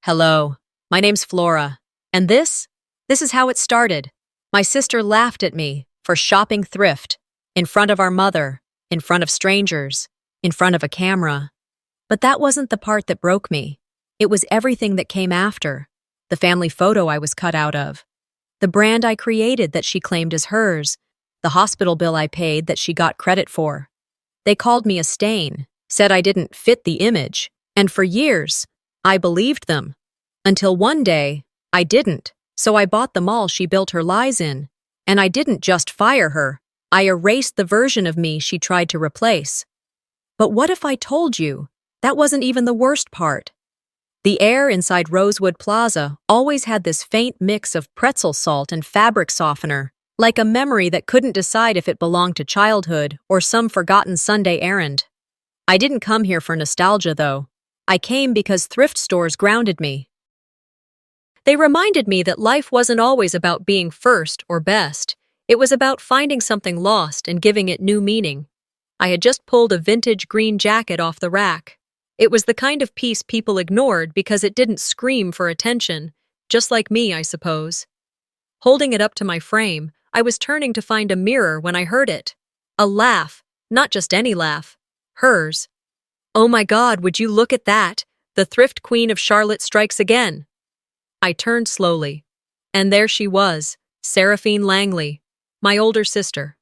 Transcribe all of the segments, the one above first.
Hello, my name's Flora, and this is how it started. My sister laughed at me for shopping thrift, in front of our mother, in front of strangers, in front of a camera. But that wasn't the part that broke me. It was everything that came after. The family photo I was cut out of. The brand I created that she claimed as hers. The hospital bill I paid that she got credit for. They called me a stain, said I didn't fit the image, and for years, I believed them. Until one day, I didn't, so I bought the mall she built her lies in. And I didn't just fire her, I erased the version of me she tried to replace. But what if I told you that wasn't even the worst part? The air inside Rosewood Plaza always had this faint mix of pretzel salt and fabric softener, like a memory that couldn't decide if it belonged to childhood or some forgotten Sunday errand. I didn't come here for nostalgia, though. I came because thrift stores grounded me. They reminded me that life wasn't always about being first or best. It was about finding something lost and giving it new meaning. I had just pulled a vintage green jacket off the rack. It was the kind of piece people ignored because it didn't scream for attention, just like me, I suppose. Holding it up to my frame, I was turning to find a mirror when I heard it. A laugh, not just any laugh. Hers. "Oh my God, would you look at that? The thrift queen of Charlotte strikes again." I turned slowly, and there she was, Seraphine Langley, my older sister.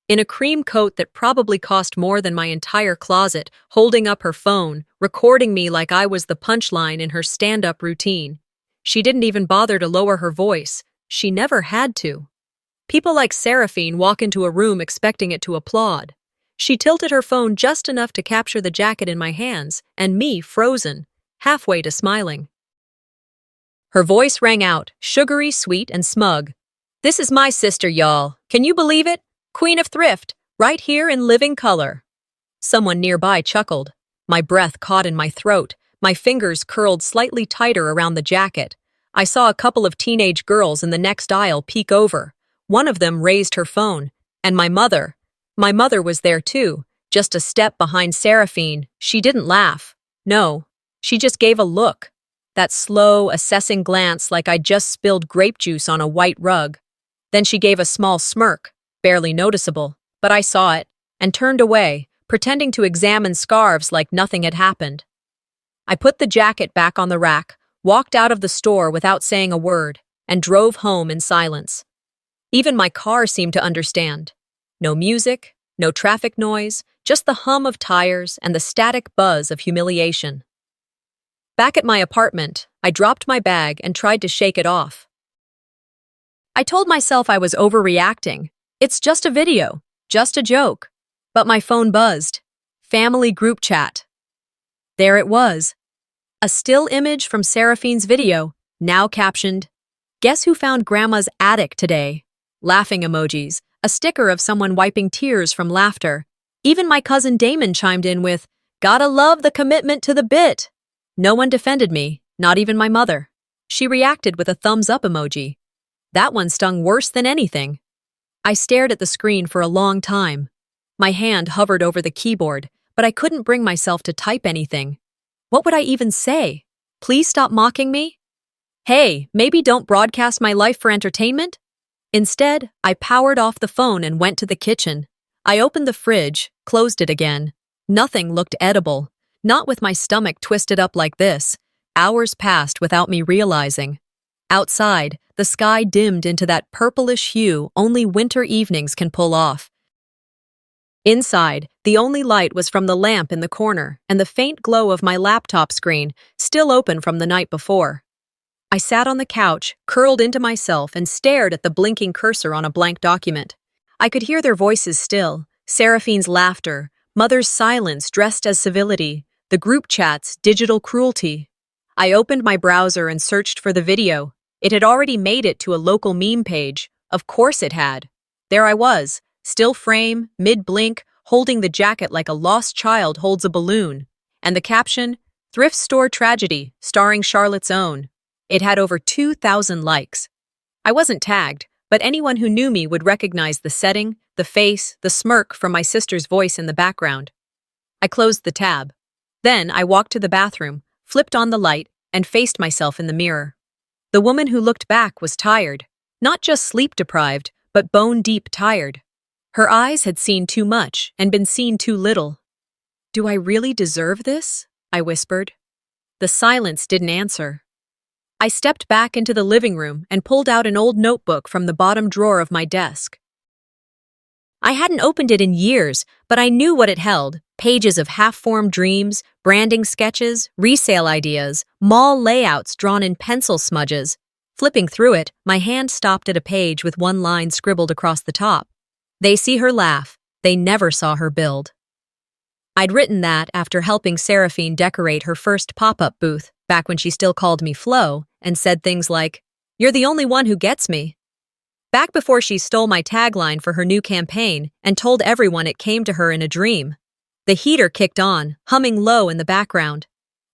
In a cream coat that probably cost more than my entire closet, holding up her phone, recording me like I was the punchline in her stand-up routine. She didn't even bother to lower her voice. She never had to. People like Seraphine walk into a room expecting it to applaud. She tilted her phone just enough to capture the jacket in my hands, and me frozen, halfway to smiling. Her voice rang out, sugary, sweet, and smug. "This is my sister, y'all. Can you believe it? Queen of Thrift, right here in living color." Someone nearby chuckled. My breath caught in my throat, my fingers curled slightly tighter around the jacket. I saw a couple of teenage girls in the next aisle peek over. One of them raised her phone, and my mother was there too, just a step behind Seraphine. She didn't laugh. No, she just gave a look. That slow, assessing glance like I'd just spilled grape juice on a white rug. Then she gave a small smirk, barely noticeable, but I saw it, and turned away, pretending to examine scarves like nothing had happened. I put the jacket back on the rack, walked out of the store without saying a word, and drove home in silence. Even my car seemed to understand. No music, no traffic noise, just the hum of tires and the static buzz of humiliation. Back at my apartment, I dropped my bag and tried to shake it off. I told myself I was overreacting. It's just a video, just a joke. But my phone buzzed. Family group chat. There it was. A still image from Seraphine's video, now captioned, "Guess who found Grandma's attic today?" Laughing emojis, a sticker of someone wiping tears from laughter. Even my cousin Damon chimed in with, "Gotta love the commitment to the bit." No one defended me, not even my mother. She reacted with a thumbs-up emoji. That one stung worse than anything. I stared at the screen for a long time. My hand hovered over the keyboard, but I couldn't bring myself to type anything. What would I even say? Please stop mocking me? Hey, maybe don't broadcast my life for entertainment? Instead, I powered off the phone and went to the kitchen. I opened the fridge, closed it again. Nothing looked edible. Not with my stomach twisted up like this. Hours passed without me realizing. Outside, the sky dimmed into that purplish hue only winter evenings can pull off. Inside, the only light was from the lamp in the corner and the faint glow of my laptop screen, still open from the night before. I sat on the couch, curled into myself, and stared at the blinking cursor on a blank document. I could hear their voices still, Seraphine's laughter, Mother's silence dressed as civility, the group chat's digital cruelty. I opened my browser and searched for the video. It had already made it to a local meme page. Of course it had. There I was, still frame, mid-blink, holding the jacket like a lost child holds a balloon. And the caption, "Thrift Store Tragedy, starring Charlotte's Own." It had over 2,000 likes. I wasn't tagged, but anyone who knew me would recognize the setting, the face, the smirk from my sister's voice in the background. I closed the tab. Then I walked to the bathroom, flipped on the light, and faced myself in the mirror. The woman who looked back was tired, not just sleep-deprived, but bone-deep tired. Her eyes had seen too much and been seen too little. "Do I really deserve this?" I whispered. The silence didn't answer. I stepped back into the living room and pulled out an old notebook from the bottom drawer of my desk. I hadn't opened it in years, but I knew what it held: pages of half-formed dreams, branding sketches, resale ideas, mall layouts drawn in pencil smudges. Flipping through it, my hand stopped at a page with one line scribbled across the top. "They see her laugh, they never saw her build." I'd written that after helping Seraphine decorate her first pop-up booth, back when she still called me Flo, and said things like, "You're the only one who gets me." Back before she stole my tagline for her new campaign and told everyone it came to her in a dream. The heater kicked on, humming low in the background.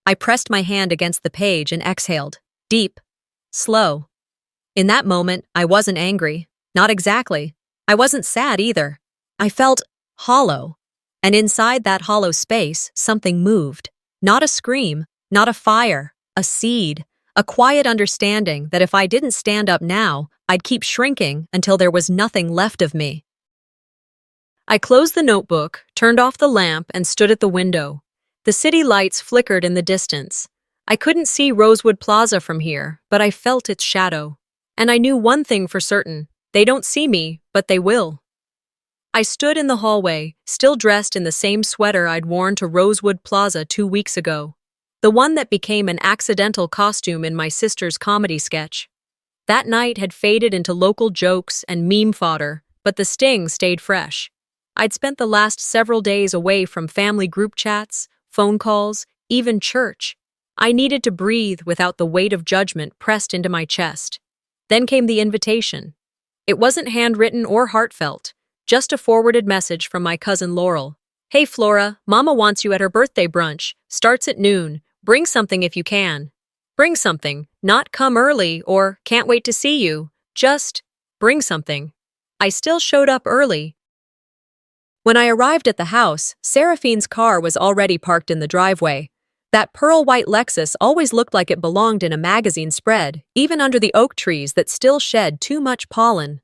I pressed my hand against the page and exhaled. Deep. Slow. In that moment, I wasn't angry. Not exactly. I wasn't sad either. I felt hollow. And inside that hollow space, something moved. Not a scream, not a fire, a seed, a quiet understanding that if I didn't stand up now, I'd keep shrinking until there was nothing left of me. I closed the notebook, turned off the lamp, and stood at the window. The city lights flickered in the distance. I couldn't see Rosewood Plaza from here, but I felt its shadow. And I knew one thing for certain: they don't see me, but they will. I stood in the hallway, still dressed in the same sweater I'd worn to Rosewood Plaza 2 weeks ago. The one that became an accidental costume in my sister's comedy sketch. That night had faded into local jokes and meme fodder, but the sting stayed fresh. I'd spent the last several days away from family group chats, phone calls, even church. I needed to breathe without the weight of judgment pressed into my chest. Then came the invitation. It wasn't handwritten or heartfelt, just a forwarded message from my cousin Laurel. "Hey Flora, Mama wants you at her birthday brunch. Starts at noon. Bring something if you can." Bring something, not come early or can't wait to see you. Just bring something. I still showed up early. When I arrived at the house, Seraphine's car was already parked in the driveway. That pearl-white Lexus always looked like it belonged in a magazine spread, even under the oak trees that still shed too much pollen.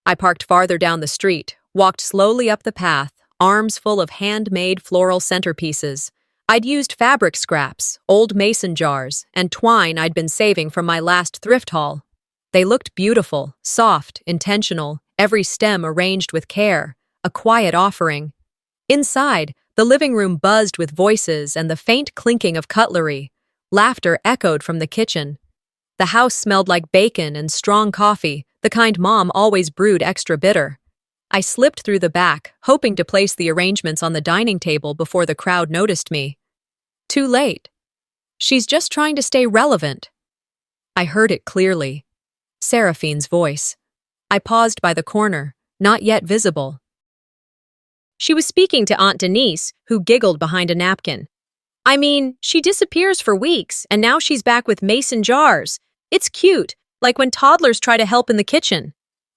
I parked farther down the street, walked slowly up the path, arms full of handmade floral centerpieces. I'd used fabric scraps, old mason jars, and twine I'd been saving from my last thrift haul. They looked beautiful, soft, intentional, every stem arranged with care, a quiet offering. Inside, the living room buzzed with voices and the faint clinking of cutlery. Laughter echoed from the kitchen. The house smelled like bacon and strong coffee, the kind Mom always brewed extra bitter. I slipped through the back, hoping to place the arrangements on the dining table before the crowd noticed me. Too late. She's just trying to stay relevant. I heard it clearly. Seraphine's voice. I paused by the corner, not yet visible. She was speaking to Aunt Denise, who giggled behind a napkin. "I mean, she disappears for weeks, and now she's back with mason jars. It's cute, like when toddlers try to help in the kitchen."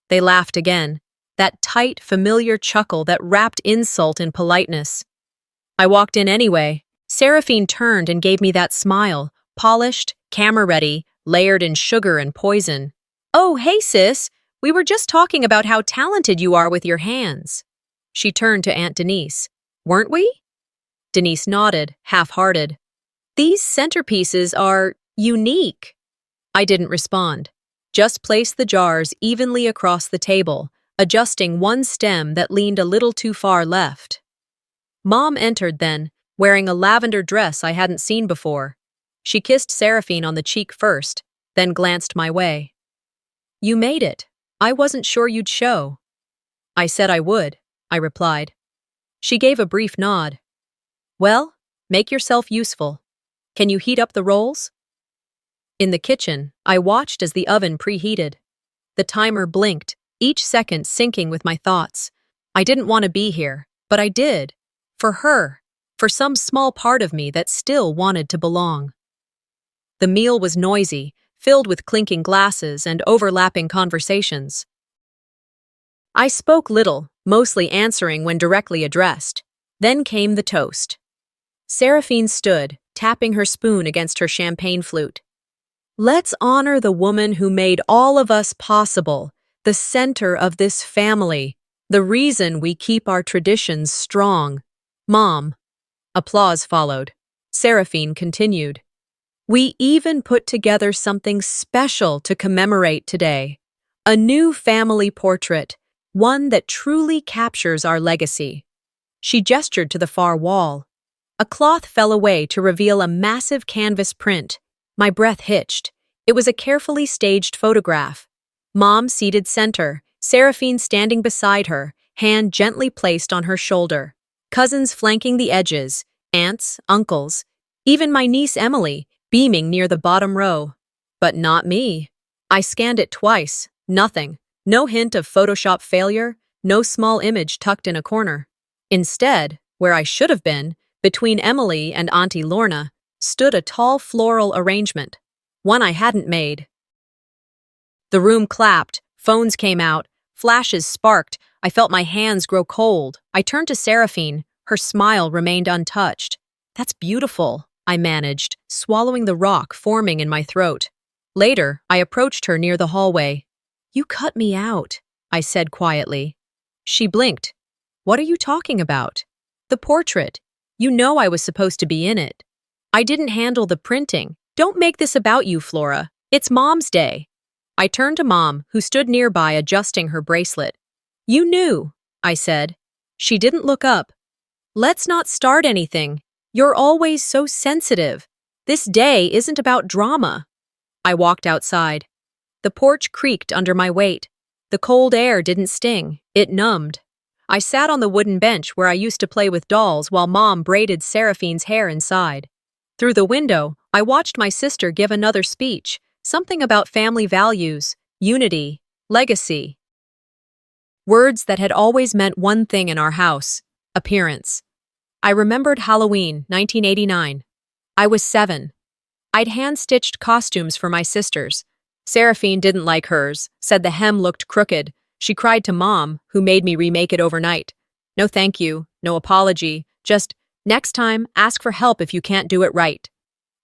They laughed again, that tight, familiar chuckle that wrapped insult in politeness. I walked in anyway. Seraphine turned and gave me that smile, polished, camera-ready, layered in sugar and poison. "Oh, hey sis, we were just talking about how talented you are with your hands." She turned to Aunt Denise. "Weren't we?" Denise nodded, half-hearted. "These centerpieces are unique." I didn't respond, just placed the jars evenly across the table, adjusting one stem that leaned a little too far left. Mom entered then, wearing a lavender dress I hadn't seen before. She kissed Seraphine on the cheek first, then glanced my way. "You made it. I wasn't sure you'd show." "I said I would," I replied. She gave a brief nod. "Well, make yourself useful. Can you heat up the rolls?" In the kitchen, I watched as the oven preheated. The timer blinked, each second syncing with my thoughts. I didn't want to be here, but I did. For her. For some small part of me that still wanted to belong. The meal was noisy, filled with clinking glasses and overlapping conversations. I spoke little, mostly answering when directly addressed. Then came the toast. Seraphine stood, tapping her spoon against her champagne flute. Let's honor the woman who made all of us possible, the center of this family, the reason we keep our traditions strong. Mom. Applause followed. Seraphine continued. We even put together something special to commemorate today. A new family portrait, one that truly captures our legacy. She gestured to the far wall. A cloth fell away to reveal a massive canvas print. My breath hitched. It was a carefully staged photograph. Mom seated center, Seraphine standing beside her, hand gently placed on her shoulder. Cousins flanking the edges, aunts, uncles, even my niece Emily, beaming near the bottom row. But not me. I scanned it twice. Nothing. No hint of Photoshop failure, no small image tucked in a corner. Instead, where I should have been, between Emily and Auntie Lorna, stood a tall floral arrangement, one I hadn't made. The room clapped, phones came out, flashes sparked, I felt my hands grow cold. I turned to Seraphine, her smile remained untouched. That's beautiful, I managed, swallowing the rock forming in my throat. Later, I approached her near the hallway. You cut me out, I said quietly. She blinked. What are you talking about? The portrait. You know I was supposed to be in it. I didn't handle the printing. Don't make this about you, Flora. It's Mom's Day. I turned to Mom, who stood nearby adjusting her bracelet. You knew, I said. She didn't look up. Let's not start anything. You're always so sensitive. This day isn't about drama. I walked outside. The porch creaked under my weight. The cold air didn't sting. It numbed. I sat on the wooden bench where I used to play with dolls while Mom braided Seraphine's hair inside. Through the window, I watched my sister give another speech, something about family values, unity, legacy. Words that had always meant one thing in our house: appearance. I remembered Halloween, 1989. I was 7. I'd hand-stitched costumes for my sisters. Seraphine didn't like hers, said the hem looked crooked. She cried to Mom, who made me remake it overnight. No thank you, no apology, just, next time, ask for help if you can't do it right.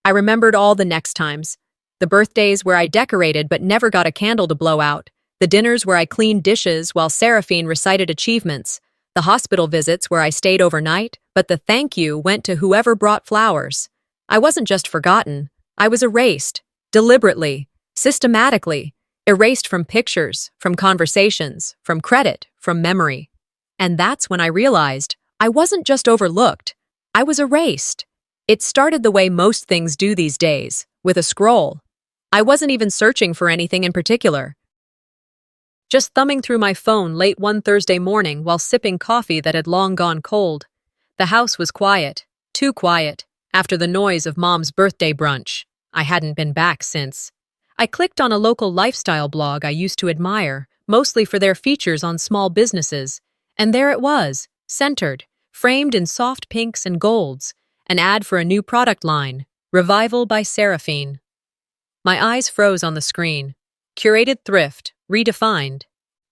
I remembered all the next times. The birthdays where I decorated but never got a candle to blow out. The dinners where I cleaned dishes while Seraphine recited achievements. The hospital visits where I stayed overnight, but the thank you went to whoever brought flowers. I wasn't just forgotten. I was erased. Deliberately. Systematically. Erased from pictures, from conversations, from credit, from memory. And that's when I realized I wasn't just overlooked. I was erased. It started the way most things do these days, with a scroll. I wasn't even searching for anything in particular. Just thumbing through my phone late one Thursday morning while sipping coffee that had long gone cold. The house was quiet, too quiet, after the noise of Mom's birthday brunch. I hadn't been back since. I clicked on a local lifestyle blog I used to admire, mostly for their features on small businesses, and there it was, centered, framed in soft pinks and golds, an ad for a new product line, Revival by Seraphine. My eyes froze on the screen. Curated thrift, redefined.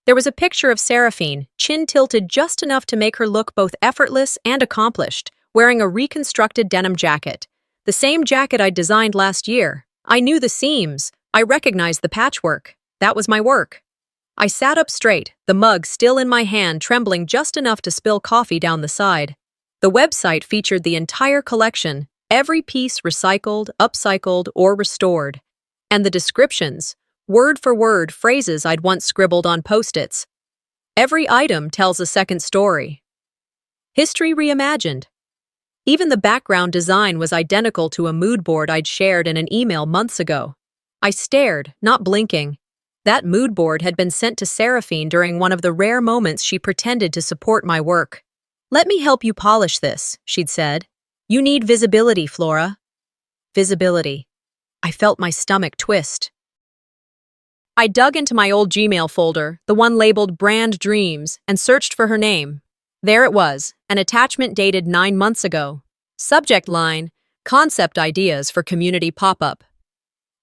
There was a picture of Seraphine, chin tilted just enough to make her look both effortless and accomplished, wearing a reconstructed denim jacket. The same jacket I'd designed last year. I knew the seams. I recognized the patchwork. That was my work. I sat up straight, the mug still in my hand, trembling just enough to spill coffee down the side. The website featured the entire collection, every piece recycled, upcycled, or restored. And the descriptions, word for word phrases I'd once scribbled on Post-its. Every item tells a second story. History reimagined. Even the background design was identical to a mood board I'd shared in an email months ago. I stared, not blinking. That mood board had been sent to Seraphine during one of the rare moments she pretended to support my work. Let me help you polish this, she'd said. You need visibility, Flora. Visibility. I felt my stomach twist. I dug into my old Gmail folder, the one labeled Brand Dreams, and searched for her name. There it was, an attachment dated 9 months ago. Subject line, Concept Ideas for Community Pop-Up.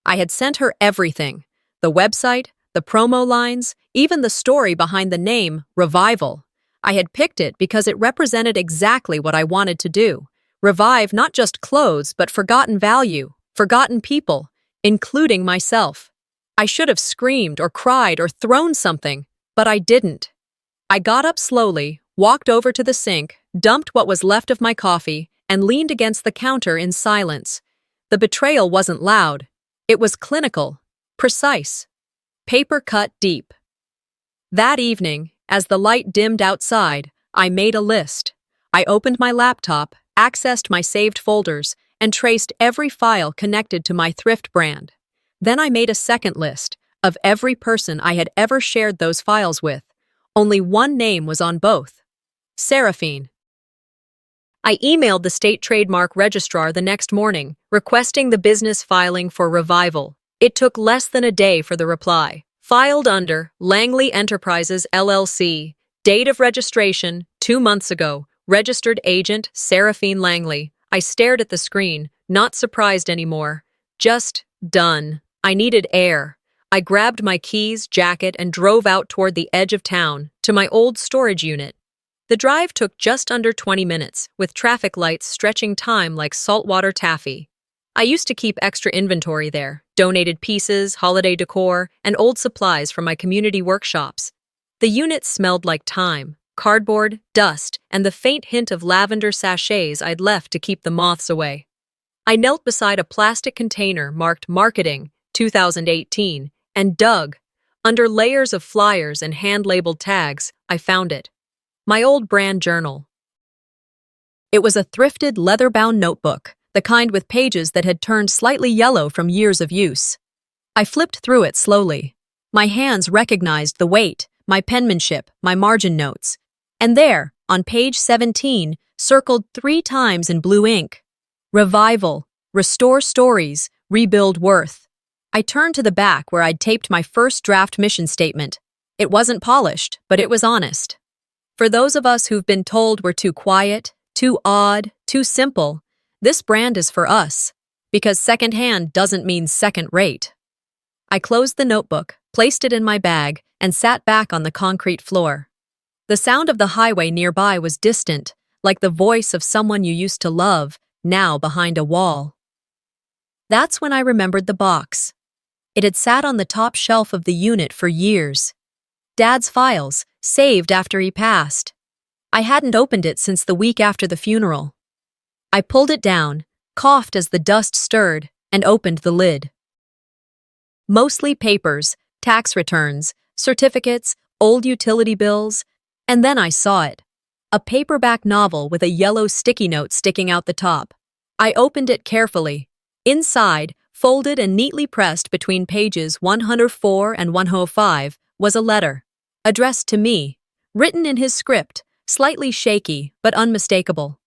I had sent her everything. The website, the promo lines, even the story behind the name, Revival. I had picked it because it represented exactly what I wanted to do. Revive not just clothes, but forgotten value, forgotten people, including myself. I should have screamed or cried or thrown something, but I didn't. I got up slowly, walked over to the sink, dumped what was left of my coffee, and leaned against the counter in silence. The betrayal wasn't loud. It was clinical, precise, paper cut deep. That evening, as the light dimmed outside, I made a list. I opened my laptop, accessed my saved folders, and traced every file connected to my Thrift brand. Then I made a second list of every person I had ever shared those files with. Only one name was on both: Seraphine. I emailed the state trademark registrar the next morning, requesting the business filing for revival. It took less than a day for the reply. Filed under Langley Enterprises, LLC. Date of registration, 2 months ago. Registered agent, Seraphine Langley. I stared at the screen, not surprised anymore. Just done. I needed air. I grabbed my keys, jacket, and drove out toward the edge of town, to my old storage unit. The drive took just under 20 minutes, with traffic lights stretching time like saltwater taffy. I used to keep extra inventory there, donated pieces, holiday decor, and old supplies from my community workshops. The unit smelled like time, cardboard, dust, and the faint hint of lavender sachets I'd left to keep the moths away. I knelt beside a plastic container marked Marketing 2018 and dug. Under layers of flyers and hand-labeled tags, I found it. My old brand journal. It was a thrifted, leather-bound notebook, the kind with pages that had turned slightly yellow from years of use. I flipped through it slowly. My hands recognized the weight, my penmanship, my margin notes. And there, on page 17, circled 3 times in blue ink: Revival, Restore Stories, Rebuild Worth. I turned to the back where I'd taped my first draft mission statement. It wasn't polished, but it was honest. For those of us who've been told we're too quiet, too odd, too simple, this brand is for us, because secondhand doesn't mean second-rate. I closed the notebook, placed it in my bag, and sat back on the concrete floor. The sound of the highway nearby was distant, like the voice of someone you used to love, now behind a wall. That's when I remembered the box. It had sat on the top shelf of the unit for years. Dad's files, saved after he passed. I hadn't opened it since the week after the funeral. I pulled it down, coughed as the dust stirred, and opened the lid. Mostly papers, tax returns, certificates, old utility bills, and then I saw it. A paperback novel with a yellow sticky note sticking out the top. I opened it carefully. Inside, folded and neatly pressed between pages 104 and 105, was a letter, addressed to me, written in his script, slightly shaky but unmistakable.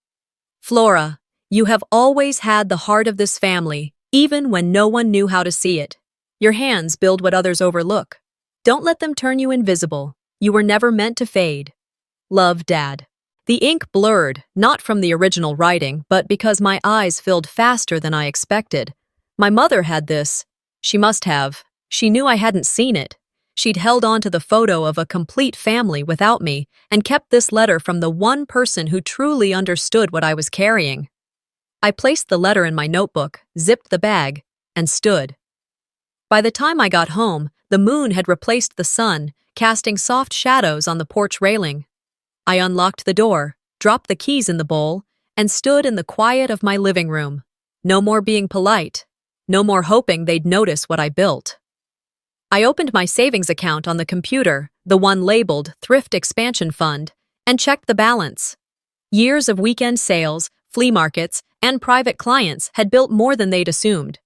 Flora, you have always had the heart of this family, even when no one knew how to see it. Your hands build what others overlook. Don't let them turn you invisible. You were never meant to fade. Love, Dad. The ink blurred, not from the original writing, but because my eyes filled faster than I expected. My mother had this. She must have. She knew I hadn't seen it. She'd held on to the photo of a complete family without me and kept this letter from the one person who truly understood what I was carrying. I placed the letter in my notebook, zipped the bag, and stood. By the time I got home, the moon had replaced the sun, casting soft shadows on the porch railing. I unlocked the door, dropped the keys in the bowl, and stood in the quiet of my living room. No more being polite. No more hoping they'd notice what I built. I opened my savings account on the computer, the one labeled Thrift Expansion Fund, and checked the balance. Years of weekend sales, flea markets, and private clients had built more than they'd assumed.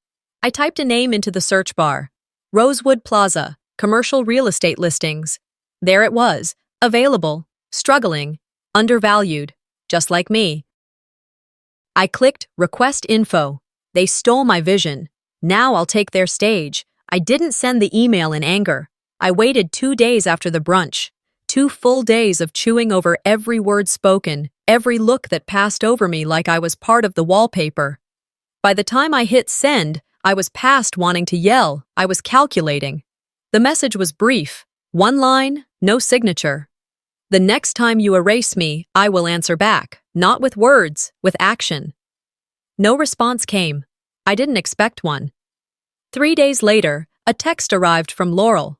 I typed a name into the search bar. Rosewood Plaza, commercial real estate listings. There it was, available, struggling, undervalued, just like me. I clicked Request Info. They stole my vision. Now I'll take their stage. I didn't send the email in anger. I waited 2 days after the brunch. 2 full days of chewing over every word spoken, every look that passed over me like I was part of the wallpaper. By the time I hit send, I was past wanting to yell. I was calculating. The message was brief. 1 line, no signature. The next time you erase me, I will answer back, not with words, with action. No response came. I didn't expect one. 3 days later, a text arrived from Laurel.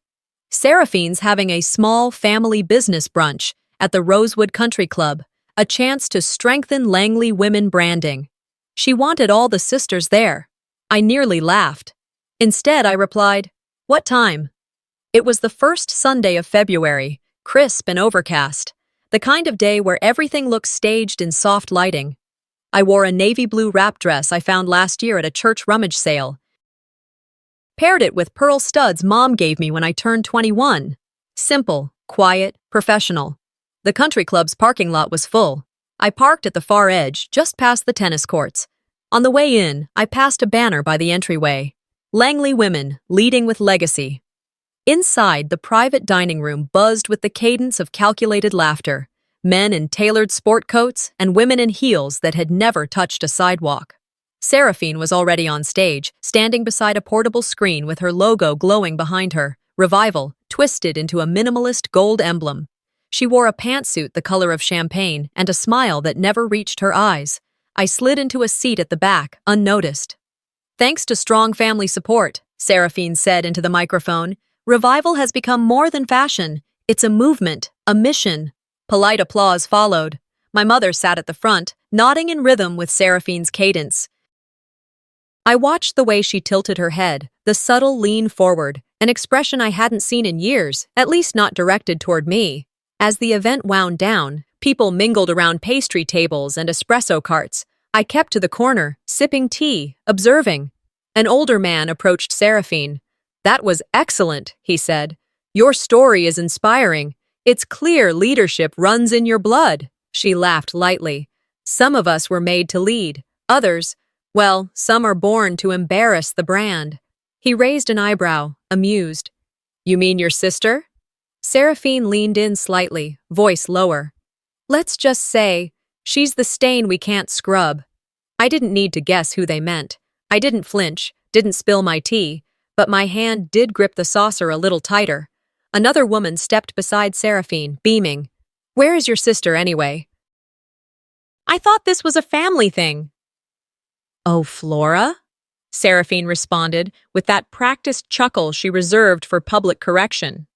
Seraphine's having a small family business brunch at the Rosewood Country Club, a chance to strengthen Langley women branding. She wanted all the sisters there. I nearly laughed. Instead, I replied, "What time?" It was the first Sunday of February, crisp and overcast, the kind of day where everything looks staged in soft lighting. I wore a navy blue wrap dress I found last year at a church rummage sale. Paired it with pearl studs Mom gave me when I turned 21. Simple, quiet, professional. The country club's parking lot was full. I parked at the far edge, just past the tennis courts. On the way in, I passed a banner by the entryway. Langley Women, Leading with Legacy. Inside, the private dining room buzzed with the cadence of calculated laughter. Men in tailored sport coats and women in heels that had never touched a sidewalk. Seraphine was already on stage, standing beside a portable screen with her logo glowing behind her, Revival, twisted into a minimalist gold emblem. She wore a pantsuit the color of champagne and a smile that never reached her eyes. I slid into a seat at the back, unnoticed. "Thanks to strong family support," Seraphine said into the microphone, "Revival has become more than fashion. It's a movement, a mission." Polite applause followed. My mother sat at the front, nodding in rhythm with Seraphine's cadence. I watched the way she tilted her head, the subtle lean forward, an expression I hadn't seen in years, at least not directed toward me. As the event wound down, people mingled around pastry tables and espresso carts. I kept to the corner, sipping tea, observing. An older man approached Seraphine. "That was excellent," he said. "Your story is inspiring. It's clear leadership runs in your blood." She laughed lightly. "Some of us were made to lead. Others, well, some are born to embarrass the brand." He raised an eyebrow, amused. "You mean your sister?" Seraphine leaned in slightly, voice lower. "Let's just say, she's the stain we can't scrub." I didn't need to guess who they meant. I didn't flinch, didn't spill my tea, but my hand did grip the saucer a little tighter. Another woman stepped beside Seraphine, beaming. "Where is your sister, anyway?" "I thought this was a family thing." "Oh, Flora?" Seraphine responded with that practiced chuckle she reserved for public correction.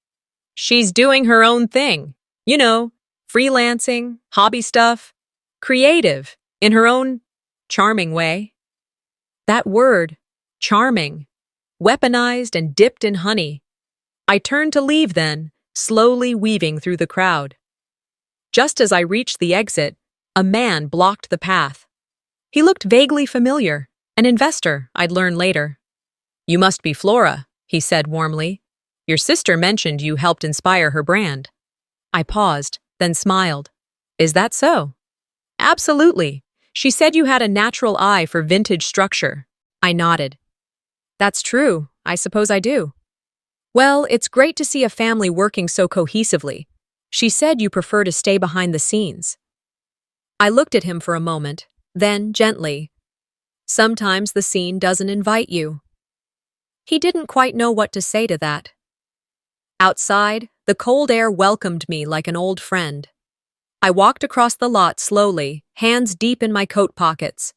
"She's doing her own thing. You know, freelancing, hobby stuff. Creative, in her own charming way." That word, charming, weaponized and dipped in honey. I turned to leave then, slowly weaving through the crowd. Just as I reached the exit, a man blocked the path. He looked vaguely familiar, an investor, I'd learn later. "You must be Flora," he said warmly. "Your sister mentioned you helped inspire her brand." I paused, then smiled. "Is that so?" "Absolutely. She said you had a natural eye for vintage structure." I nodded. "That's true. I suppose I do." "Well, it's great to see a family working so cohesively. She said you prefer to stay behind the scenes." I looked at him for a moment, then gently. "Sometimes the scene doesn't invite you." He didn't quite know what to say to that. Outside, the cold air welcomed me like an old friend. I walked across the lot slowly, hands deep in my coat pockets.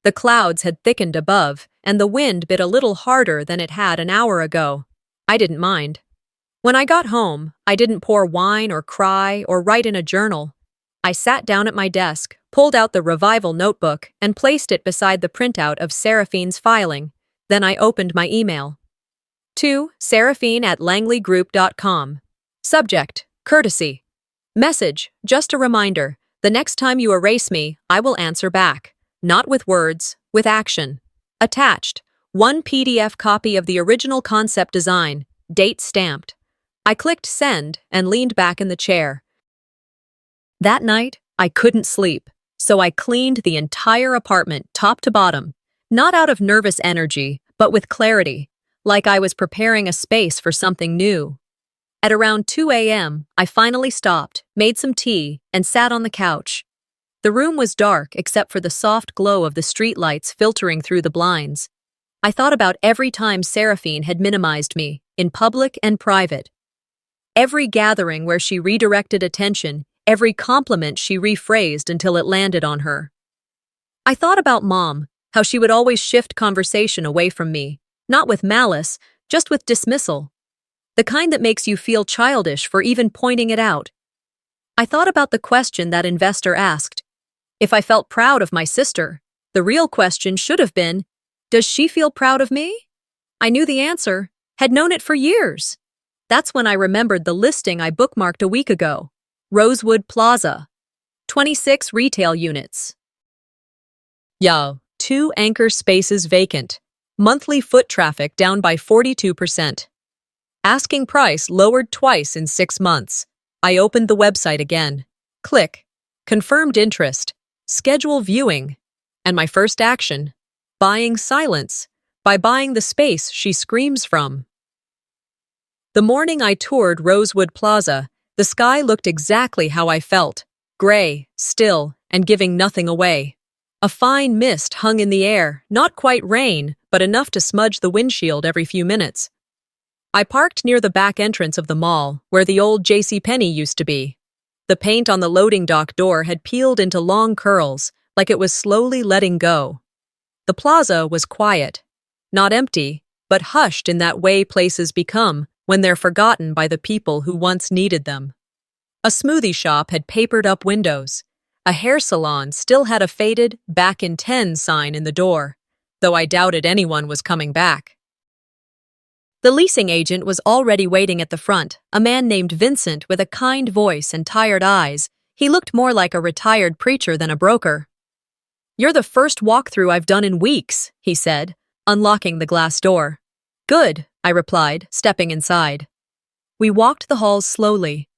The clouds had thickened above, and the wind bit a little harder than it had an hour ago. I didn't mind. When I got home, I didn't pour wine or cry or write in a journal. I sat down at my desk, pulled out the Revival notebook, and placed it beside the printout of Seraphine's filing. Then I opened my email. To Seraphine@langley.group.com. Subject, courtesy. Message, just a reminder. The next time you erase me, I will answer back. Not with words, with action. Attached, one PDF copy of the original concept design, date stamped. I clicked send and leaned back in the chair. That night, I couldn't sleep, so I cleaned the entire apartment top to bottom, not out of nervous energy, but with clarity, like I was preparing a space for something new. At around 2 a.m., I finally stopped, made some tea, and sat on the couch. The room was dark except for the soft glow of the streetlights filtering through the blinds. I thought about every time Seraphine had minimized me, in public and private. Every gathering where she redirected attention, every compliment she rephrased until it landed on her. I thought about Mom, how she would always shift conversation away from me, not with malice, just with dismissal. The kind that makes you feel childish for even pointing it out. I thought about the question that investor asked. If I felt proud of my sister, the real question should have been, does she feel proud of me? I knew the answer, had known it for years. That's when I remembered the listing I bookmarked a week ago. Rosewood Plaza. 26 retail units. Yo, 2 anchor spaces vacant. Monthly foot traffic down by 42%. Asking price lowered twice in 6 months. I opened the website again. Click. Confirmed interest. Schedule viewing. And my first action. Buying silence. By buying the space she screams from. The morning I toured Rosewood Plaza, the sky looked exactly how I felt. Gray, still, and giving nothing away. A fine mist hung in the air, not quite rain, but enough to smudge the windshield every few minutes. I parked near the back entrance of the mall, where the old JCPenney used to be. The paint on the loading dock door had peeled into long curls, like it was slowly letting go. The plaza was quiet. Not empty, but hushed in that way places become when they're forgotten by the people who once needed them. A smoothie shop had papered up windows. A hair salon still had a faded "Back in 10" sign in the door, though I doubted anyone was coming back. The leasing agent was already waiting at the front, a man named Vincent with a kind voice and tired eyes. He looked more like a retired preacher than a broker. "You're the first walkthrough I've done in weeks," he said, unlocking the glass door. "Good," I replied, stepping inside. We walked the halls slowly.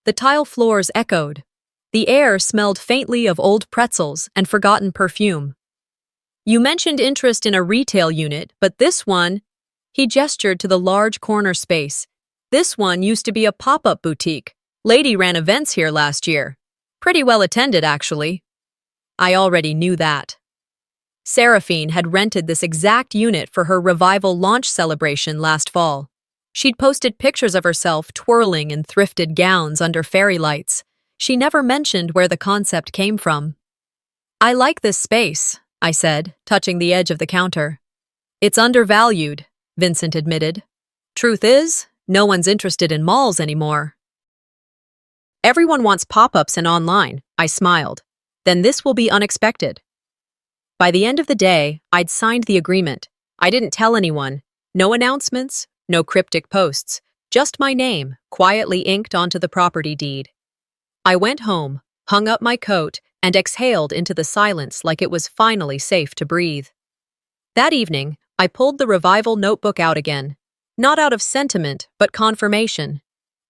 The tile floors echoed. The air smelled faintly of old pretzels and forgotten perfume. "You mentioned interest in a retail unit, but this one," he gestured to the large corner space. "This one used to be a pop-up boutique. Lady ran events here last year. Pretty well attended, actually." I already knew that. Seraphine had rented this exact unit for her revival launch celebration last fall. She'd posted pictures of herself twirling in thrifted gowns under fairy lights. She never mentioned where the concept came from. "I like this space," I said, touching the edge of the counter. "It's undervalued," Vincent admitted. "Truth is, no one's interested in malls anymore." "Everyone wants pop-ups and online," I smiled. "Then this will be unexpected." By the end of the day, I'd signed the agreement. I didn't tell anyone. No announcements, no cryptic posts. Just my name, quietly inked onto the property deed. I went home, hung up my coat, and exhaled into the silence like it was finally safe to breathe. That evening, I pulled the revival notebook out again. Not out of sentiment, but confirmation.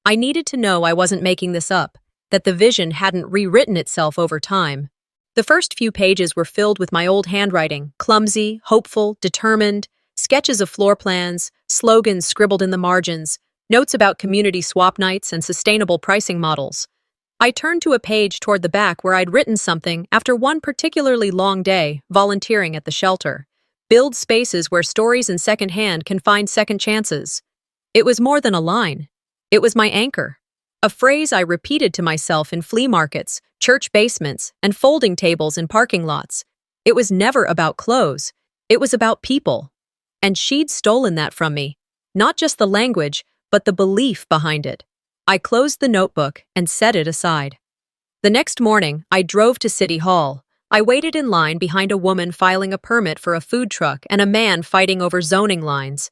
I needed to know I wasn't making this up, that the vision hadn't rewritten itself over time. The first few pages were filled with my old handwriting, clumsy, hopeful, determined, sketches of floor plans, slogans scribbled in the margins, notes about community swap nights and sustainable pricing models. I turned to a page toward the back where I'd written something after one particularly long day volunteering at the shelter. Build spaces where stories in secondhand can find second chances. It was more than a line. It was my anchor. A phrase I repeated to myself in flea markets, church basements, and folding tables in parking lots. It was never about clothes. It was about people. And she'd stolen that from me. Not just the language, but the belief behind it. I closed the notebook and set it aside. The next morning, I drove to City Hall. I waited in line behind a woman filing a permit for a food truck and a man fighting over zoning lines.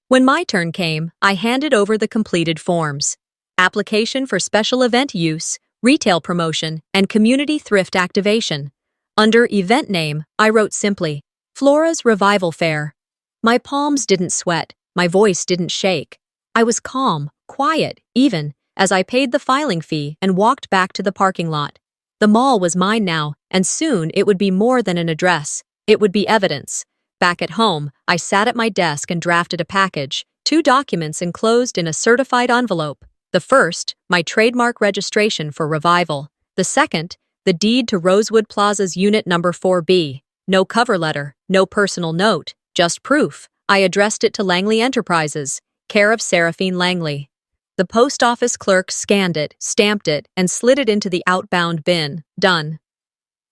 When my turn came, I handed over the completed forms. Application for special event use, retail promotion, and community thrift activation. Under event name, I wrote simply, Flora's Revival Fair. My palms didn't sweat, my voice didn't shake. I was calm, quiet, even, as I paid the filing fee and walked back to the parking lot. The mall was mine now, and soon it would be more than an address. It would be evidence. Back at home, I sat at my desk and drafted a package, 2 documents enclosed in a certified envelope. The first, my trademark registration for Revival. The second, the deed to Rosewood Plaza's unit number 4B. No cover letter, no personal note, just proof. I addressed it to Langley Enterprises, care of Seraphine Langley. The post office clerk scanned it, stamped it, and slid it into the outbound bin. Done.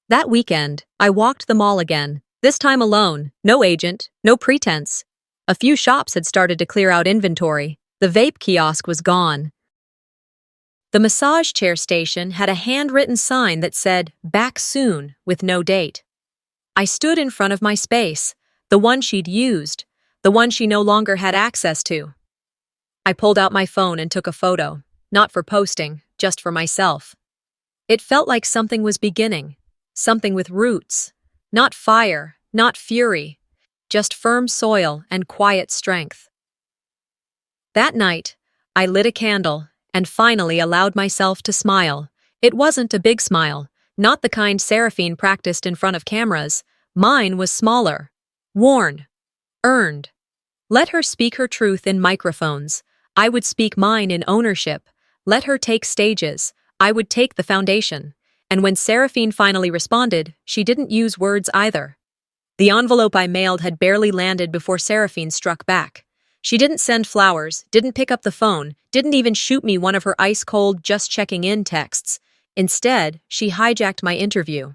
That weekend, I walked the mall again, this time alone, no agent, no pretense. A few shops had started to clear out inventory. The vape kiosk was gone. The massage chair station had a handwritten sign that said, "Back soon," with no date. I stood in front of my space, the one she'd used, the one she no longer had access to. I pulled out my phone and took a photo, not for posting, just for myself. It felt like something was beginning, something with roots, not fire, not fury, just firm soil and quiet strength. That night, I lit a candle and finally allowed myself to smile. It wasn't a big smile, not the kind Seraphine practiced in front of cameras. Mine was smaller, worn, earned. Let her speak her truth in microphones. I would speak mine in ownership. Let her take stages. I would take the foundation. And when Seraphine finally responded, she didn't use words either. The envelope I mailed had barely landed before Seraphine struck back. She didn't send flowers, didn't pick up the phone, didn't even shoot me one of her ice-cold, just-checking-in texts. Instead, she hijacked my interview.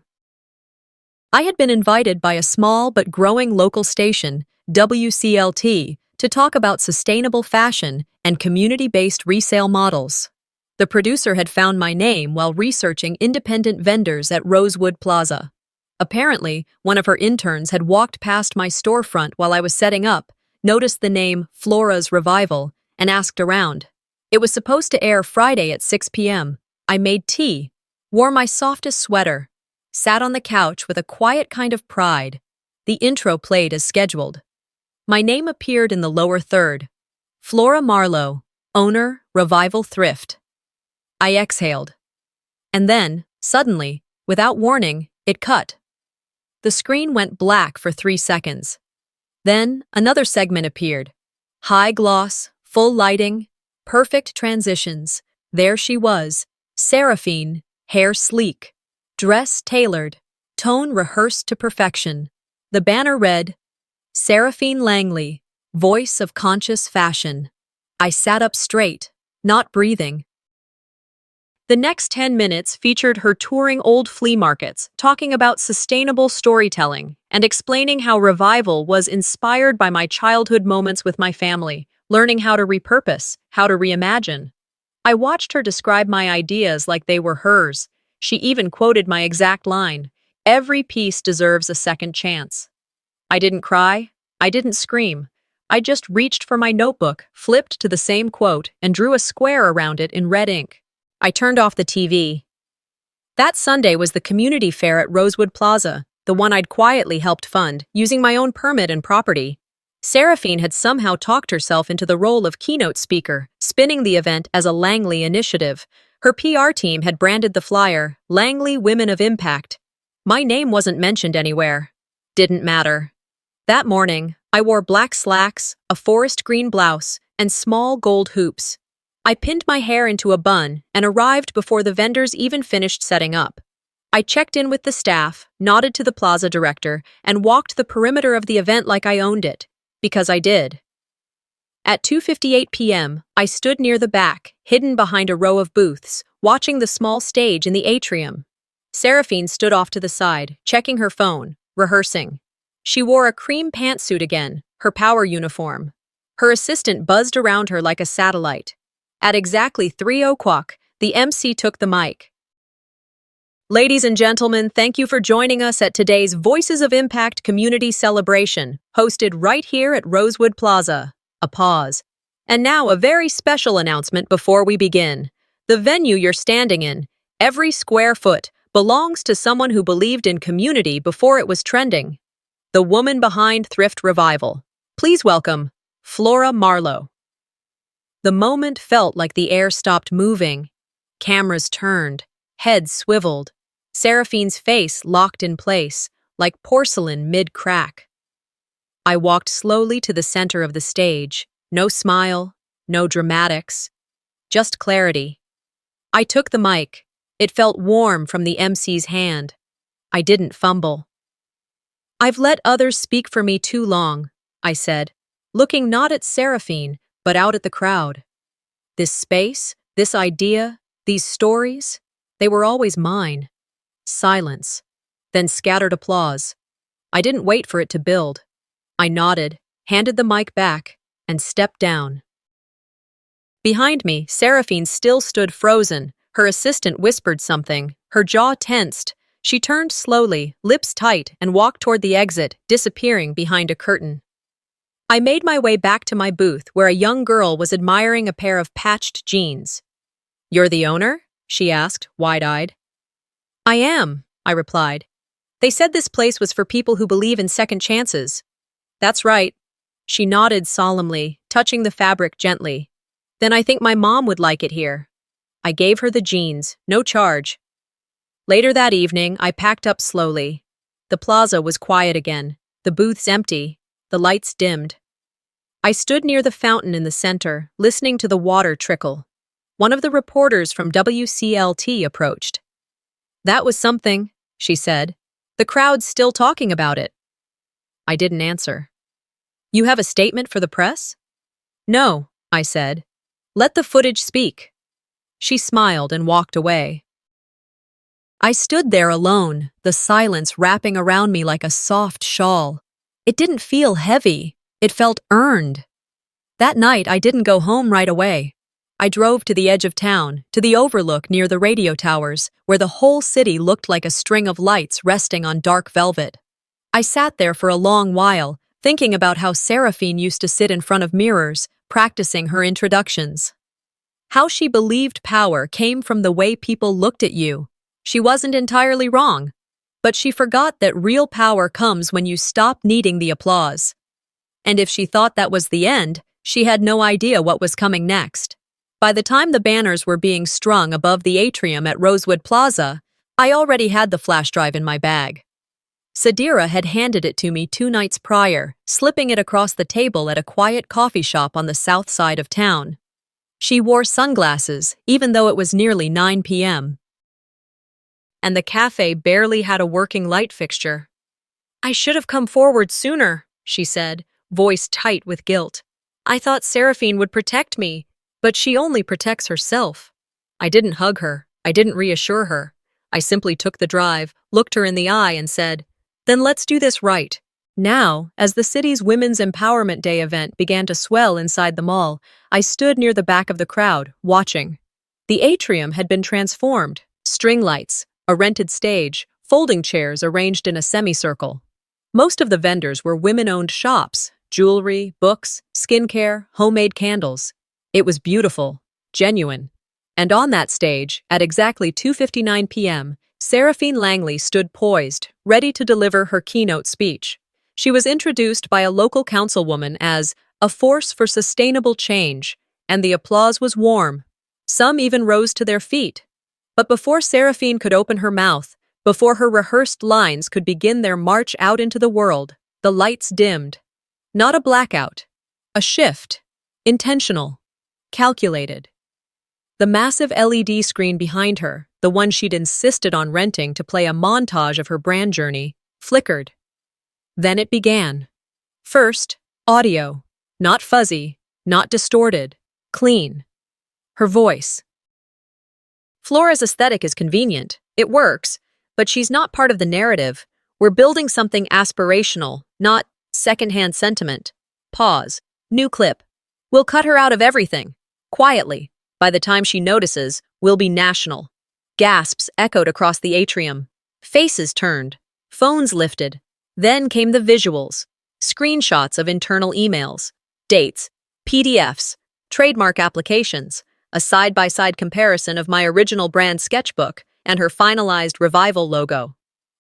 I had been invited by a small but growing local station, WCLT, to talk about sustainable fashion and community-based resale models. The producer had found my name while researching independent vendors at Rosewood Plaza. Apparently, one of her interns had walked past my storefront while I was setting up, noticed the name Flora's Revival, and asked around. It was supposed to air Friday at 6 p.m. I made tea, wore my softest sweater, sat on the couch with a quiet kind of pride. The intro played as scheduled. My name appeared in the lower third. Flora Marlowe, owner, Revival Thrift. I exhaled. And then, suddenly, without warning, it cut. The screen went black for 3 seconds. Then, another segment appeared. High gloss, full lighting, perfect transitions. There she was, Seraphine, hair sleek, dress tailored, tone rehearsed to perfection. The banner read, Seraphine Langley, voice of conscious fashion. I sat up straight, not breathing. The next 10 minutes featured her touring old flea markets, talking about sustainable storytelling, and explaining how Revival was inspired by my childhood moments with my family, learning how to repurpose, how to reimagine. I watched her describe my ideas like they were hers. She even quoted my exact line, "Every piece deserves a second chance." I didn't cry. I didn't scream. I just reached for my notebook, flipped to the same quote, and drew a square around it in red ink. I turned off the TV. That Sunday was the community fair at Rosewood Plaza, the one I'd quietly helped fund, using my own permit and property. Seraphine had somehow talked herself into the role of keynote speaker, spinning the event as a Langley initiative. Her PR team had branded the flyer, Langley Women of Impact. My name wasn't mentioned anywhere. Didn't matter. That morning, I wore black slacks, a forest green blouse, and small gold hoops. I pinned my hair into a bun and arrived before the vendors even finished setting up. I checked in with the staff, nodded to the plaza director, and walked the perimeter of the event like I owned it, because I did. At 2:58 p.m., I stood near the back, hidden behind a row of booths, watching the small stage in the atrium. Seraphine stood off to the side, checking her phone, rehearsing. She wore a cream pantsuit again, her power uniform. Her assistant buzzed around her like a satellite. At exactly 3:00, the MC took the mic. Ladies and gentlemen, thank you for joining us at today's Voices of Impact Community Celebration, hosted right here at Rosewood Plaza. A pause. And now a very special announcement before we begin. The venue you're standing in, every square foot, belongs to someone who believed in community before it was trending. The woman behind Thrift Revival. Please welcome Flora Marlowe. The moment felt like the air stopped moving. Cameras turned, heads swiveled. Seraphine's face locked in place, like porcelain mid-crack. I walked slowly to the center of the stage. No smile, no dramatics, just clarity. I took the mic. It felt warm from the MC's hand. I didn't fumble. I've let others speak for me too long, I said, looking not at Seraphine, but out at the crowd. This space, this idea, these stories, they were always mine. Silence. Then scattered applause. I didn't wait for it to build. I nodded, handed the mic back, and stepped down. Behind me, Seraphine still stood frozen. Her assistant whispered something, her jaw tensed. She turned slowly, lips tight, and walked toward the exit, disappearing behind a curtain. I made my way back to my booth, where a young girl was admiring a pair of patched jeans. "You're the owner?" she asked, wide-eyed. "I am," I replied. "They said this place was for people who believe in second chances." "That's right." She nodded solemnly, touching the fabric gently. "Then I think my mom would like it here." I gave her the jeans, no charge. Later that evening, I packed up slowly. The plaza was quiet again, the booths empty, the lights dimmed. I stood near the fountain in the center, listening to the water trickle. One of the reporters from WCLT approached. "That was something," she said. "The crowd's still talking about it." I didn't answer. "You have a statement for the press?" "No," I said. "Let the footage speak." She smiled and walked away. I stood there alone, the silence wrapping around me like a soft shawl. It didn't feel heavy. It felt earned. That night, I didn't go home right away. I drove to the edge of town, to the overlook near the radio towers, where the whole city looked like a string of lights resting on dark velvet. I sat there for a long while, thinking about how Seraphine used to sit in front of mirrors, practicing her introductions. How she believed power came from the way people looked at you. She wasn't entirely wrong, but she forgot that real power comes when you stop needing the applause. And if she thought that was the end, she had no idea what was coming next. By the time the banners were being strung above the atrium at Rosewood Plaza, I already had the flash drive in my bag. Sadira had handed it to me 2 nights prior, slipping it across the table at a quiet coffee shop on the south side of town. She wore sunglasses, even though it was nearly 9 p.m. And the cafe barely had a working light fixture. "I should have come forward sooner," she said, voice tight with guilt. "I thought Seraphine would protect me, but she only protects herself." I didn't hug her. I didn't reassure her. I simply took the drive, looked her in the eye, and said, "Then let's do this right." Now, as the city's Women's Empowerment Day event began to swell inside the mall, I stood near the back of the crowd, watching. The atrium had been transformed. String lights, a rented stage, folding chairs arranged in a semicircle. Most of the vendors were women-owned shops, jewelry, books, skincare, homemade candles. It was beautiful, genuine. And on that stage, at exactly 2:59 p.m., Seraphine Langley stood poised, ready to deliver her keynote speech. She was introduced by a local councilwoman as a force for sustainable change, and the applause was warm. Some even rose to their feet. But before Seraphine could open her mouth, before her rehearsed lines could begin their march out into the world, the lights dimmed. Not a blackout. A shift. Intentional. Calculated. The massive LED screen behind her, the one she'd insisted on renting to play a montage of her brand journey, flickered. Then it began. First, audio. Not fuzzy, not distorted, clean. Her voice. Flora's aesthetic is convenient. It works, but she's not part of the narrative. We're building something aspirational, not secondhand sentiment. Pause. New clip. We'll cut her out of everything. Quietly. By the time she notices, we'll be national. Gasps echoed across the atrium. Faces turned. Phones lifted. Then came the visuals. Screenshots of internal emails. Dates. PDFs. Trademark applications. A side-by-side comparison of my original brand sketchbook and her finalized Revival logo.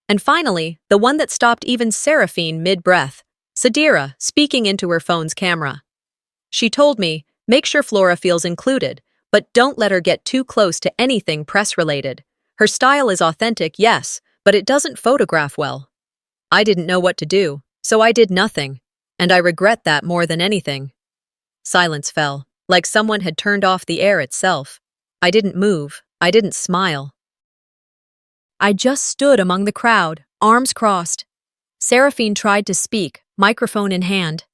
And finally, the one that stopped even Seraphine mid-breath. Sadira, speaking into her phone's camera. She told me, make sure Flora feels included, but don't let her get too close to anything press-related. Her style is authentic, yes, but it doesn't photograph well. I didn't know what to do, so I did nothing, and I regret that more than anything. Silence fell, like someone had turned off the air itself. I didn't move, I didn't smile. I just stood among the crowd, arms crossed. Seraphine tried to speak, microphone in hand.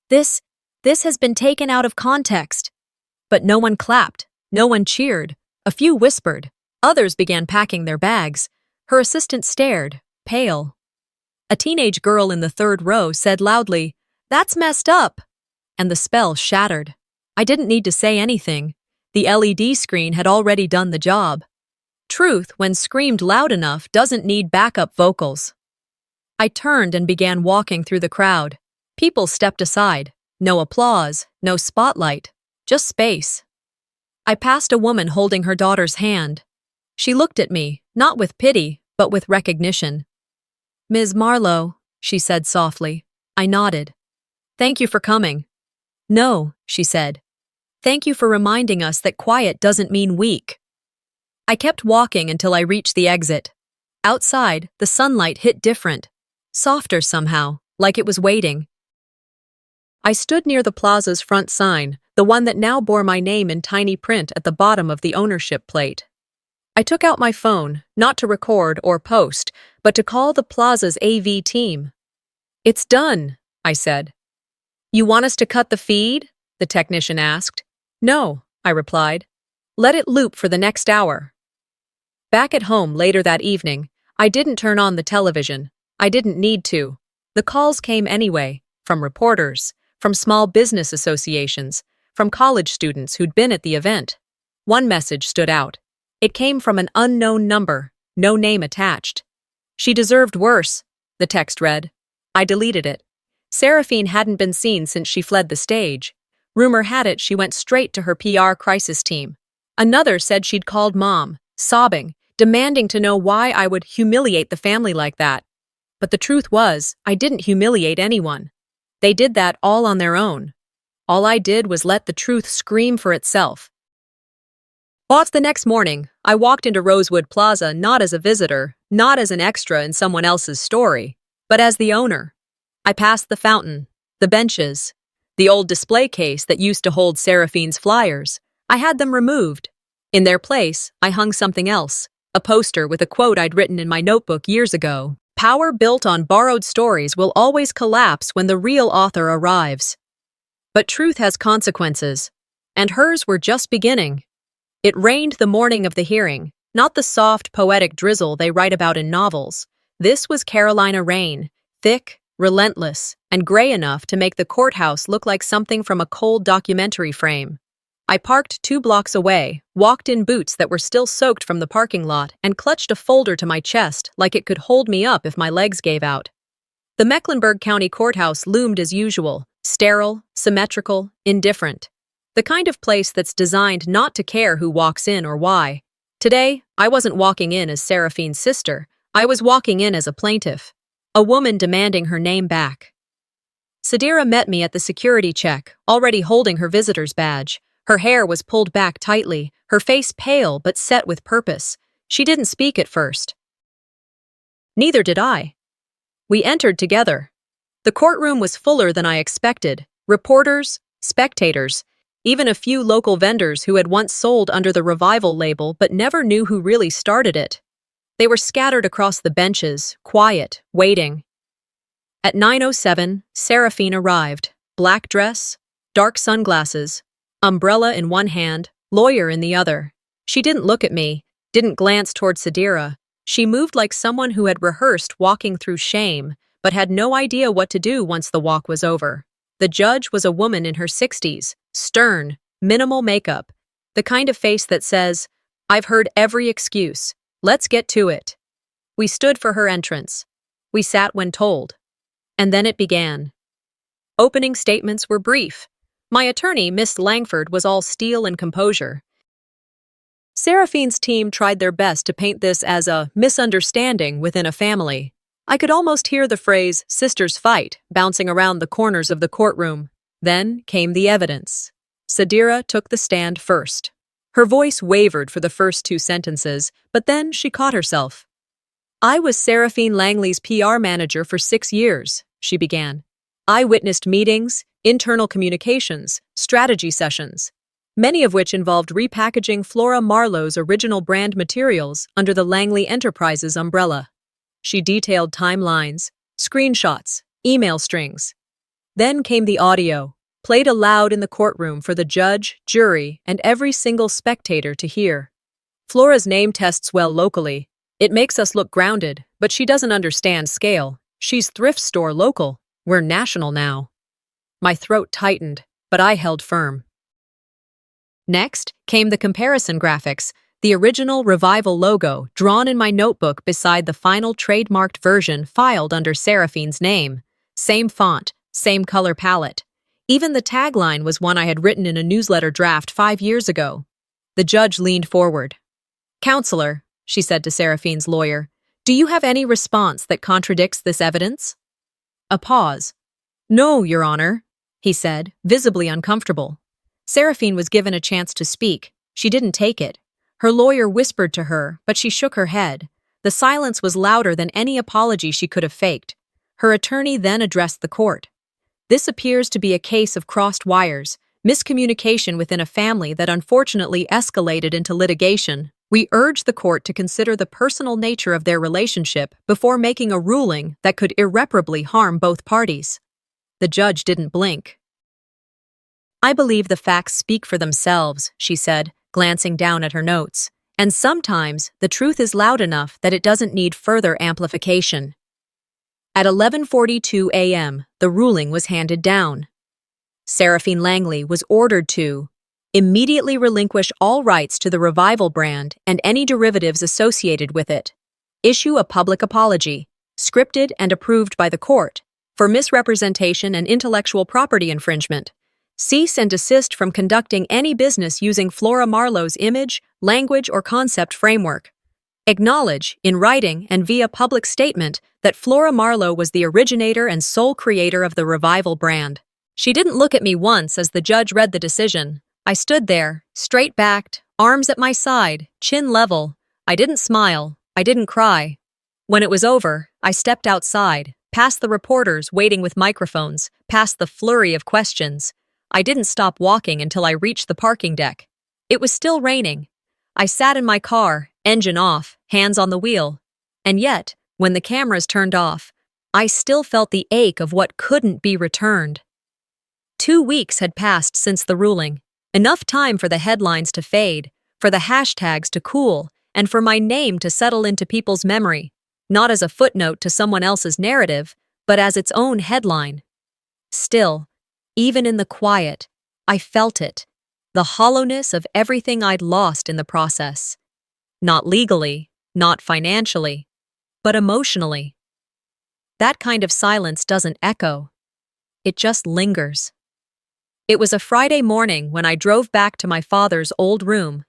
This has been taken out of context. But no one clapped, no one cheered. A few whispered. Others began packing their bags. Her assistant stared, pale. A teenage girl in the third row said loudly, "That's messed up!" And the spell shattered. I didn't need to say anything. The LED screen had already done the job. Truth, when screamed loud enough, doesn't need backup vocals. I turned and began walking through the crowd. People stepped aside. No applause, no spotlight, just space. I passed a woman holding her daughter's hand. She looked at me, not with pity, but with recognition. "Ms. Marlowe," she said softly. I nodded. "Thank you for coming." "No," she said. "Thank you for reminding us that quiet doesn't mean weak." I kept walking until I reached the exit. Outside, the sunlight hit different, softer somehow, like it was waiting. I stood near the plaza's front sign, the one that now bore my name in tiny print at the bottom of the ownership plate. I took out my phone, not to record or post, but to call the plaza's AV team. "It's done," I said. "You want us to cut the feed?" the technician asked. "No," I replied. "Let it loop for the next hour." Back at home later that evening, I didn't turn on the television. I didn't need to. The calls came anyway, from reporters, from small business associations, from college students who'd been at the event. One message stood out. It came from an unknown number, no name attached. "She deserved worse," the text read. I deleted it. Seraphine hadn't been seen since she fled the stage. Rumor had it she went straight to her PR crisis team. Another said she'd called Mom, sobbing, demanding to know why I would humiliate the family like that. But the truth was, I didn't humiliate anyone. They did that all on their own. All I did was let the truth scream for itself. The next morning, I walked into Rosewood Plaza not as a visitor, not as an extra in someone else's story, but as the owner. I passed the fountain, the benches, the old display case that used to hold Seraphine's flyers. I had them removed. In their place, I hung something else, a poster with a quote I'd written in my notebook years ago. "Power built on borrowed stories will always collapse when the real author arrives." But truth has consequences, and hers were just beginning. It rained the morning of the hearing, not the soft, poetic drizzle they write about in novels. This was Carolina rain, thick, relentless, and gray enough to make the courthouse look like something from a cold documentary frame. I parked 2 blocks away, walked in boots that were still soaked from the parking lot, and clutched a folder to my chest like it could hold me up if my legs gave out. The Mecklenburg County Courthouse loomed as usual, sterile, symmetrical, indifferent. The kind of place that's designed not to care who walks in or why. Today, I wasn't walking in as Seraphine's sister. I was walking in as a plaintiff, a woman demanding her name back. Sadira met me at the security check, already holding her visitor's badge. Her hair was pulled back tightly, her face pale but set with purpose. She didn't speak at first. Neither did I. We entered together. The courtroom was fuller than I expected. Reporters, spectators, even a few local vendors who had once sold under the Revival label but never knew who really started it. They were scattered across the benches, quiet, waiting. At 9:07, Seraphine arrived. Black dress, dark sunglasses, umbrella in one hand, lawyer in the other. She didn't look at me, didn't glance toward Sadira. She moved like someone who had rehearsed walking through shame, but had no idea what to do once the walk was over. The judge was a woman in her 60s, stern, minimal makeup, the kind of face that says, "I've heard every excuse. Let's get to it." We stood for her entrance. We sat when told. And then it began. Opening statements were brief. My attorney, Miss Langford, was all steel and composure. Seraphine's team tried their best to paint this as a misunderstanding within a family. I could almost hear the phrase "sisters fight" bouncing around the corners of the courtroom. Then came the evidence. Sadira took the stand first. Her voice wavered for the first 2 sentences, but then she caught herself. "I was Seraphine Langley's PR manager for 6 years," she began. "I witnessed meetings, internal communications, strategy sessions, many of which involved repackaging Flora Marlowe's original brand materials under the Langley Enterprises umbrella." She detailed timelines, screenshots, email strings. Then came the audio, played aloud in the courtroom for the judge, jury, and every single spectator to hear. Flora's name tests well locally. It makes us look grounded, but she doesn't understand scale. She's thrift store local. We're national now. My throat tightened, but I held firm. Next came the comparison graphics, the original Revival logo drawn in my notebook beside the final trademarked version filed under Seraphine's name. Same font, same color palette. Even the tagline was one I had written in a newsletter draft 5 years ago. The judge leaned forward. "Counselor," she said to Seraphine's lawyer, "do you have any response that contradicts this evidence?" A pause. "No, Your Honor," he said, visibly uncomfortable. Seraphine was given a chance to speak. She didn't take it. Her lawyer whispered to her, but she shook her head. The silence was louder than any apology she could have faked. Her attorney then addressed the court. "This appears to be a case of crossed wires, miscommunication within a family that unfortunately escalated into litigation. We urge the court to consider the personal nature of their relationship before making a ruling that could irreparably harm both parties." The judge didn't blink. "I believe the facts speak for themselves," she said, glancing down at her notes. "And sometimes the truth is loud enough that it doesn't need further amplification." At 11:42 a.m., the ruling was handed down. Seraphine Langley was ordered to immediately relinquish all rights to the Revival brand and any derivatives associated with it, issue a public apology, scripted and approved by the court, for misrepresentation and intellectual property infringement, cease and desist from conducting any business using Flora Marlowe's image, language, or concept framework, acknowledge, in writing and via public statement, that Flora Marlowe was the originator and sole creator of the Revival brand. She didn't look at me once as the judge read the decision. I stood there, straight-backed, arms at my side, chin level. I didn't smile. I didn't cry. When it was over, I stepped outside, past the reporters waiting with microphones, past the flurry of questions. I didn't stop walking until I reached the parking deck. It was still raining. I sat in my car, engine off, hands on the wheel. And yet, when the cameras turned off, I still felt the ache of what couldn't be returned. 2 weeks had passed since the ruling. Enough time for the headlines to fade, for the hashtags to cool, and for my name to settle into people's memory, not as a footnote to someone else's narrative, but as its own headline. Still, even in the quiet, I felt it, the hollowness of everything I'd lost in the process. Not legally, not financially, but emotionally. That kind of silence doesn't echo. It just lingers. It was a Friday morning when I drove back to my father's old room.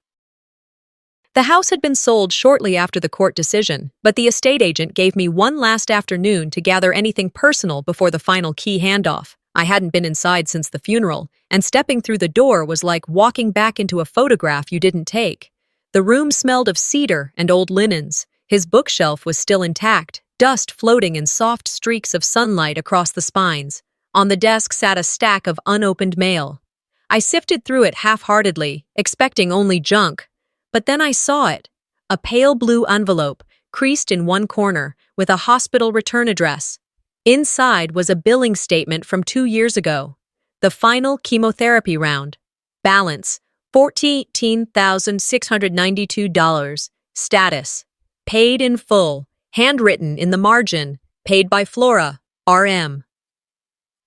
The house had been sold shortly after the court decision, but the estate agent gave me one last afternoon to gather anything personal before the final key handoff. I hadn't been inside since the funeral, and stepping through the door was like walking back into a photograph you didn't take. The room smelled of cedar and old linens. His bookshelf was still intact, dust floating in soft streaks of sunlight across the spines. On the desk sat a stack of unopened mail. I sifted through it half-heartedly, expecting only junk. But then I saw it, a pale blue envelope, creased in one corner, with a hospital return address. Inside was a billing statement from 2 years ago. The final chemotherapy round. Balance, $14,692. Status, paid in full. Handwritten in the margin, paid by Flora, RM.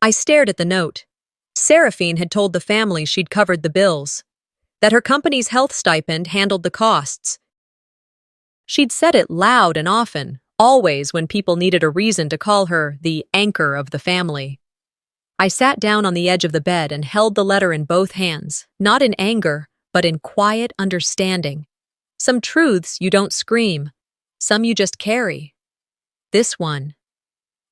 I stared at the note. Seraphine had told the family she'd covered the bills, that her company's health stipend handled the costs. She'd said it loud and often, always when people needed a reason to call her the anchor of the family. I sat down on the edge of the bed and held the letter in both hands, not in anger, but in quiet understanding. Some truths you don't scream, some you just carry. This one,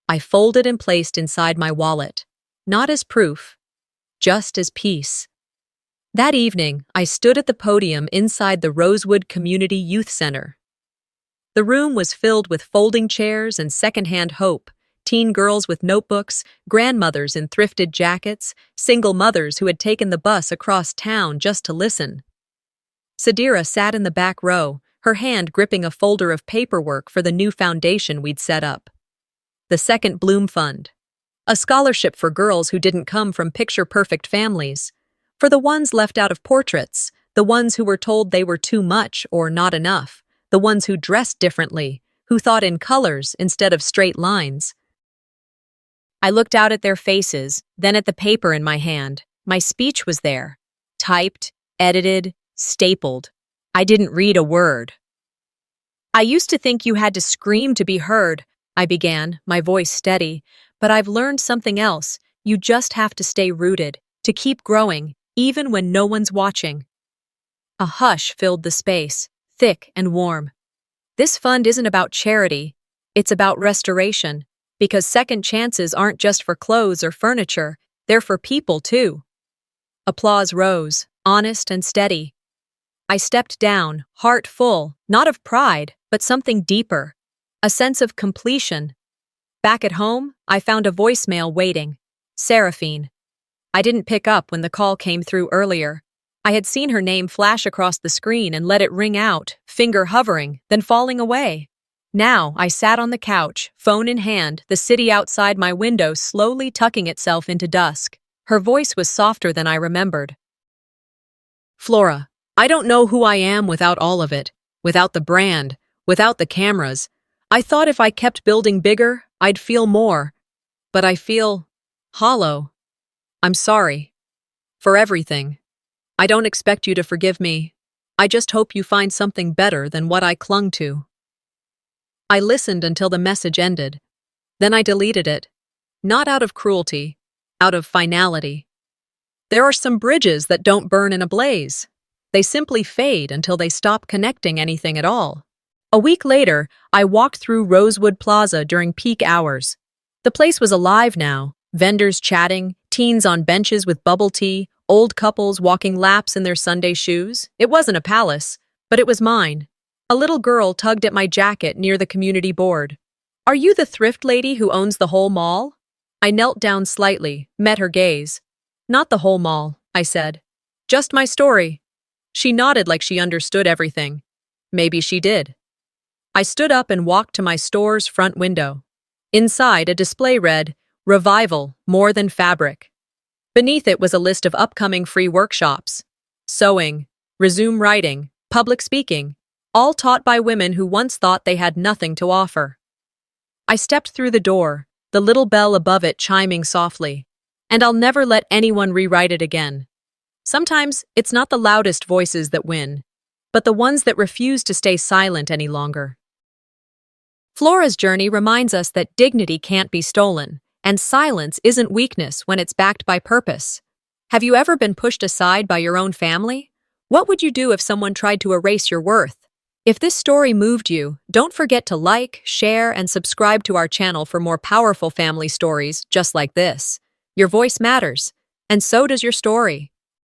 I folded and placed inside my wallet, not as proof, just as peace. That evening, I stood at the podium inside the Rosewood Community Youth Center. The room was filled with folding chairs and secondhand hope, teen girls with notebooks, grandmothers in thrifted jackets, single mothers who had taken the bus across town just to listen. Sadira sat in the back row, her hand gripping a folder of paperwork for the new foundation we'd set up. The Second Bloom Fund. A scholarship for girls who didn't come from picture-perfect families. For the ones left out of portraits, the ones who were told they were too much or not enough, the ones who dressed differently, who thought in colors instead of straight lines. I looked out at their faces, then at the paper in my hand. My speech was there. Typed, edited, stapled. I didn't read a word. I used to think you had to scream to be heard, I began, my voice steady, but I've learned something else. You just have to stay rooted, to keep growing, even when no one's watching. A hush filled the space, thick and warm. This fund isn't about charity, it's about restoration, because second chances aren't just for clothes or furniture, they're for people too. Applause rose, honest and steady. I stepped down, heart full, not of pride, but something deeper, a sense of completion. Back at home, I found a voicemail waiting. Seraphine. I didn't pick up when the call came through earlier. I had seen her name flash across the screen and let it ring out, finger hovering, then falling away. Now I sat on the couch, phone in hand, the city outside my window slowly tucking itself into dusk. Her voice was softer than I remembered. Flora, I don't know who I am without all of it, without the brand, without the cameras. I thought if I kept building bigger, I'd feel more. But I feel hollow. I'm sorry. For everything. I don't expect you to forgive me. I just hope you find something better than what I clung to. I listened until the message ended. Then I deleted it. Not out of cruelty, out of finality. There are some bridges that don't burn in a blaze. They simply fade until they stop connecting anything at all. A week later, I walked through Rosewood Plaza during peak hours. The place was alive now, vendors chatting, teens on benches with bubble tea, old couples walking laps in their Sunday shoes. It wasn't a palace, but it was mine. A little girl tugged at my jacket near the community board. Are you the thrift lady who owns the whole mall? I knelt down slightly, met her gaze. Not the whole mall, I said. Just my story. She nodded like she understood everything. Maybe she did. I stood up and walked to my store's front window. Inside, a display read, Revival, More Than Fabric. Beneath it was a list of upcoming free workshops. Sewing, resume writing, public speaking, all taught by women who once thought they had nothing to offer. I stepped through the door, the little bell above it chiming softly. And I'll never let anyone rewrite it again. Sometimes it's not the loudest voices that win, but the ones that refuse to stay silent any longer. Flora's journey reminds us that dignity can't be stolen, and silence isn't weakness when it's backed by purpose. Have you ever been pushed aside by your own family? What would you do if someone tried to erase your worth? If this story moved you, don't forget to like, share, and subscribe to our channel for more powerful family stories just like this. Your voice matters, and so does your story.